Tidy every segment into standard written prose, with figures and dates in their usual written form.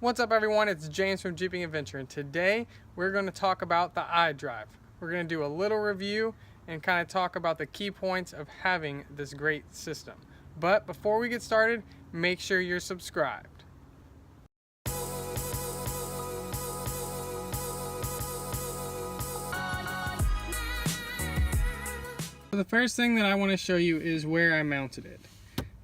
What's up everyone, it's James from Jeep Adventure, and today we're going to talk about the iDRIVE. We're going to do a little review and kind of talk about the key points of having this great system. But before we get started, make sure you're subscribed. So the first thing that I want to show you is where I mounted it.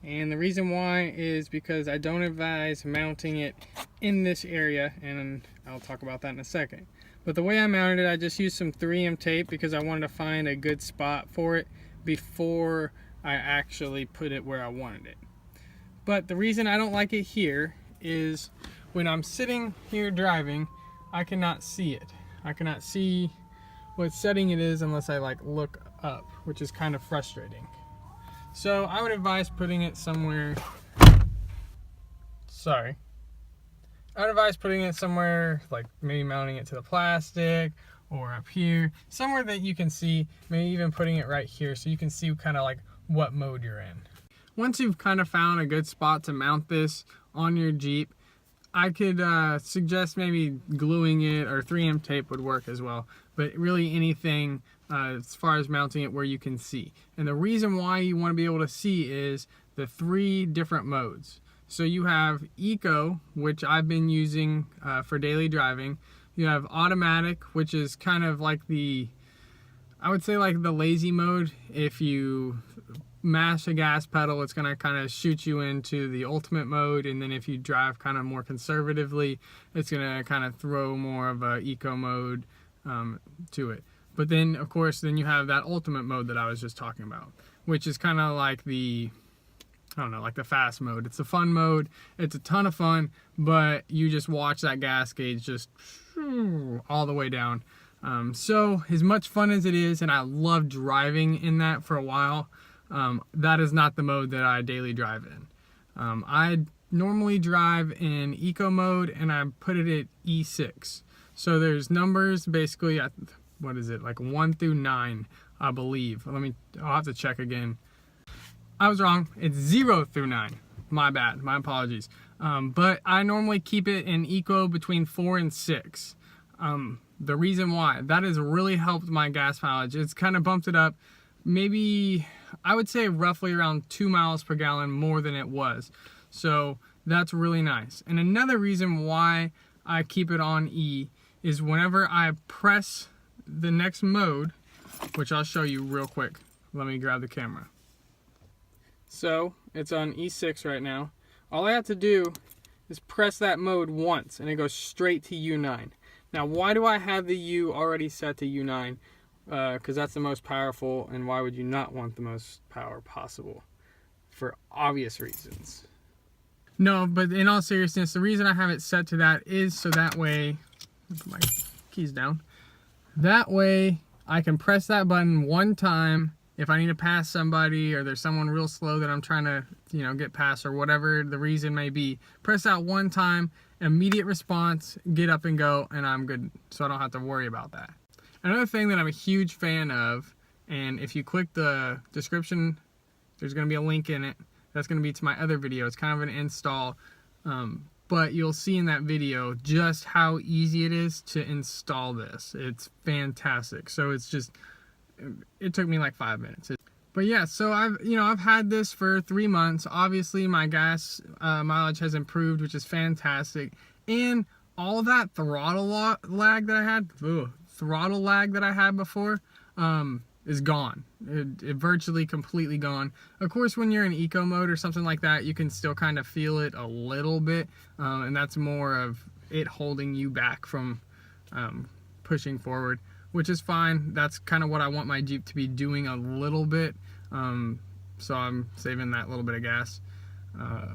And the reason why is because I don't advise mounting it in this area, and I'll talk about that in a second. But the way I mounted it, I just used some 3M tape because I wanted to find a good spot for it before I actually put it where I wanted it. But the reason I don't like it here is when I'm sitting here driving, I cannot see it. I cannot see what setting it is unless I look up, which is kind of frustrating. So I would advise putting it somewhere, like maybe mounting it to the plastic or up here, somewhere that you can see, maybe even putting it right here so you can see kind of like what mode you're in. Once you've kind of found a good spot to mount this on your Jeep, I could suggest maybe gluing it, or 3M tape would work as well, but really anything as far as mounting it where you can see. And the reason why you want to be able to see is the 3 different modes. So you have Eco, which I've been using for daily driving. You have Automatic, which is kind of like I would say like the lazy mode. If you mash a gas pedal, it's going to kind of shoot you into the ultimate mode, and then if you drive kind of more conservatively, it's going to kind of throw more of a eco mode to it. But then of course then you have that ultimate mode that I was just talking about, which is kind of like the, I don't know, like the fast mode. It's a fun mode, it's a ton of fun, but you just watch that gas gauge just all the way down. So as much fun as it is, and I love driving in that for a while, that is not the mode that I daily drive in. I normally drive in eco mode, and I put it at E6. So there's numbers basically at, what is it, like 1 through 9, I believe. I'll have to check again. I was wrong, it's 0 through 9. My bad, my apologies. But I normally keep it in eco between 4 and 6. The reason why, that has really helped my gas mileage. It's kind of bumped it up, maybe I would say roughly around 2 miles per gallon more than it was. So that's really nice. And another reason why I keep it on E is whenever I press the next mode, which I'll show you real quick. Let me grab the camera. So it's on E6 right now. All I have to do is press that mode once and it goes straight to U9. Now why do I have the U already set to U9? Because that's the most powerful, and why would you not want the most power possible? For obvious reasons. No, but in all seriousness, the reason I have it set to that is so that way, put my keys down, that way I can press that button one time if I need to pass somebody, or there's someone real slow that I'm trying to, get past, or whatever the reason may be. Press that one time, immediate response, get up and go, and I'm good, so I don't have to worry about that. Another thing that I'm a huge fan of, and if you click the description, there's going to be a link in it. That's going to be to my other video. It's kind of an install, but you'll see in that video just how easy it is to install this. It's fantastic. So it's just, it took me like 5 minutes. But yeah, so I've had this for 3 months. Obviously my gas mileage has improved, which is fantastic, and all that throttle lag that I had before is gone. It virtually completely gone. Of course, when you're in eco mode or something like that, you can still kind of feel it a little bit, and that's more of it holding you back from pushing forward, which is fine. That's kind of what I want my Jeep to be doing a little bit, so I'm saving that little bit of gas.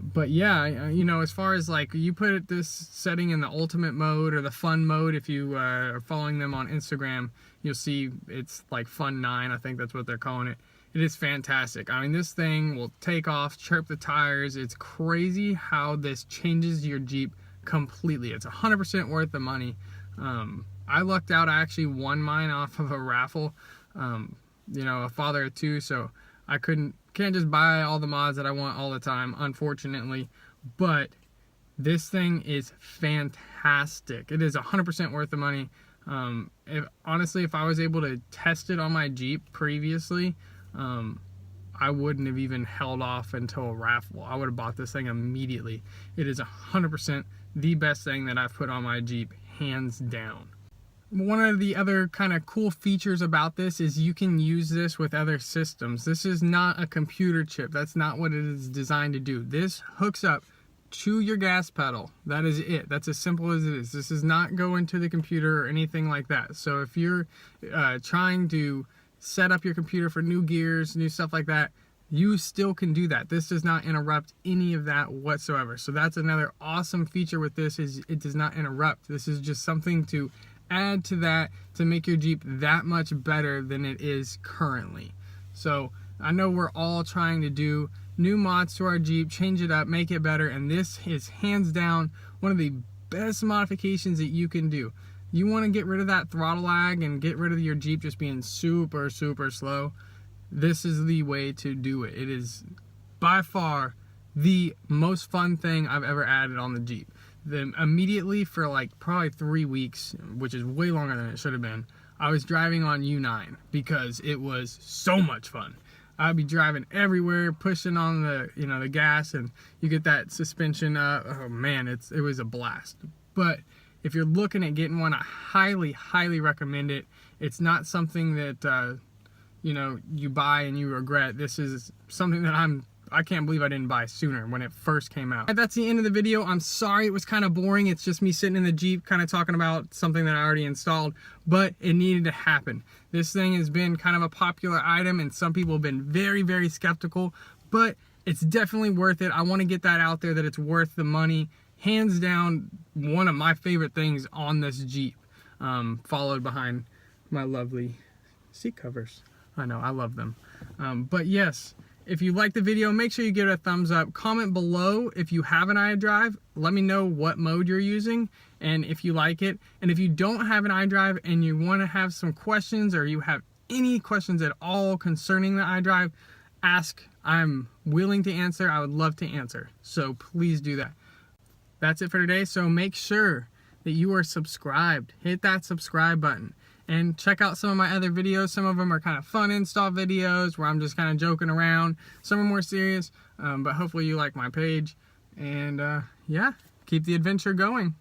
But yeah, as far as you put this setting in the ultimate mode or the fun mode, if you are following them on Instagram, you'll see it's like Fun 9, I think that's what they're calling it. It is fantastic. I mean, this thing will take off, chirp the tires. It's crazy how this changes your Jeep completely. It's 100% worth the money. I lucked out. I actually won mine off of a raffle, a father of 2, so I can't just buy all the mods that I want all the time, unfortunately. But This thing is fantastic. It is 100% worth the money. Honestly, if I was able to test it on my Jeep previously, I wouldn't have even held off until a raffle. I would have bought this thing immediately. It is 100% the best thing that I've put on my Jeep, hands down. One of the other kind of cool features about this is you can use this with other systems. This is not a computer chip. That's not what it is designed to do. This hooks up to your gas pedal. That is it. That's as simple as it is. This does not go into the computer or anything like that. So if you're trying to set up your computer for new gears, new stuff like that, you still can do that. This does not interrupt any of that whatsoever. So that's another awesome feature with this, is it does not interrupt. This is just something to add to that to make your Jeep that much better than it is currently. So I know we're all trying to do new mods to our Jeep, change it up, make it better, and this is hands down one of the best modifications that you can do. You want to get rid of that throttle lag and get rid of your Jeep just being super slow. This is the way to do it. It is by far the most fun thing I've ever added on the Jeep. Then immediately for like probably 3 weeks, which is way longer than it should have been, I was driving on U9 because it was so much fun. I'd be driving everywhere, pushing on the the gas, and you get that suspension up. Oh man, it was a blast. But if you're looking at getting one, I highly recommend it. It's not something that you buy and you regret. This is something that I can't believe I didn't buy sooner when it first came out. That's the end of the video. I'm sorry it was kind of boring. It's just me sitting in the Jeep kind of talking about something that I already installed, but it needed to happen. This thing has been kind of a popular item and some people have been very skeptical, but it's definitely worth it. I want to get that out there, that it's worth the money. Hands down, one of my favorite things on this Jeep, followed behind my lovely seat covers. I know, I love them. But yes, if you like the video, make sure you give it a thumbs up. Comment below if you have an iDRIVE. Let me know what mode you're using and if you like it. And if you don't have an iDRIVE and you want to have some questions, or you have any questions at all concerning the iDRIVE, ask. I'm willing to answer. I would love to answer. So please do that. That's it for today. So make sure that you are subscribed. Hit that subscribe button. And check out some of my other videos. Some of them are kind of fun install videos where I'm just kind of joking around. Some are more serious, but hopefully you like my page. And yeah, keep the adventure going.